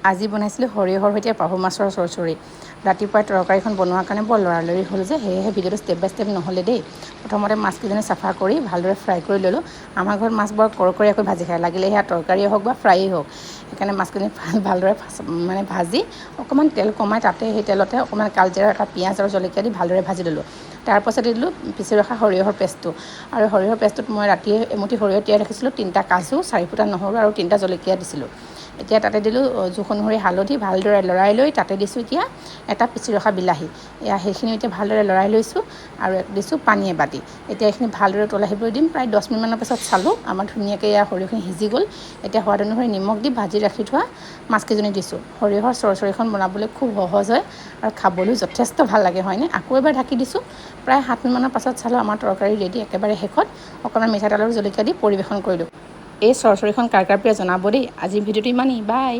আজি বনাইছিলোঁ সৰিয়হৰ সৈতে পাভো মাছৰ চৰচৰি। ৰাতিপুৱাই তৰকাৰীখন বনোৱাৰ কাৰণে বৰ লৰালৰি হ'ল যে সেয়েহে ভিডিঅ'টো ষ্টেপ বাই ষ্টেপ নহ'লে দেই। প্ৰথমতে মাছকেইজনী চাফা কৰি ভালদৰে ফ্ৰাই কৰি ল'লোঁ। আমাৰ ঘৰত মাছ বৰ কৰকৰীয়াকৈ ভাজি খায়, লাগিলে সেয়া তৰকাৰীয়ে হওক বা ফ্ৰাইয়েই হওক। সেইকাৰণে মাছখিনি ভালদৰে ভাজি অকণমান তেল কমাই তাতে সেই তেলতে অকণমান কালজিৰা এটা পিঁয়াজ আৰু জলকীয়া দি ভালদৰে ভাজি ল'লোঁ। তাৰপাছত দিলোঁ পিচি ৰখা সৰিয়হৰ পেষ্টটো। আৰু সৰিয়হৰ পেষ্টটোত মই ৰাতিয়ে এমুঠি সৰিয়হ তিয়াই ৰাখিছিলোঁ, 3টা কাজু, 4 ফুটা নহৰু আৰু 3টা জলকীয়া দিছিলোঁ। এতিয়া তাতে দিলোঁ জোখ অনুসৰি হালধি, ভালদৰে লৰাই লৈ তাতে দিছোঁ এতিয়া এটা পিচি ৰখা বিলাহী। সেইখিনি এতিয়া ভালদৰে লৰাই লৈছোঁ আৰু দিছোঁ পানী এবাটি। এতিয়া এইখিনি ভালদৰে উতল আহিবলৈ দিম। প্ৰায় 10 মিনিটমানৰ পিছত চালোঁ, আমাৰ ধুনীয়াকৈ সৰিয়হখিনি সিজি গ'ল। এতিয়া সোৱাদ অনুসৰি নিমখ দি ভাজি ৰাখি থোৱা মাছকেইজনী দিছোঁ। সৰিয়হৰ চৰচৰিখন বনাবলৈ খুব সহজ হয় আৰু খাবলৈও যথেষ্ট ভাল লাগে, হয়নে? আকৌ এবাৰ ঢাকি দিছোঁ। প্ৰায় 7 মিনিটমানৰ পাছত চালোঁ আমাৰ তৰকাৰী ৰেডি। একেবাৰে শেষত অকণমান মিঠাতেল আৰু জলকীয়া দি পৰিৱেশন কৰিলোঁ। এই চৰচৰিখন কাৰ কাৰ প্ৰিয় জনাব দেই। আজিৰ ভিডিঅ'টো ইমানেই, বাই।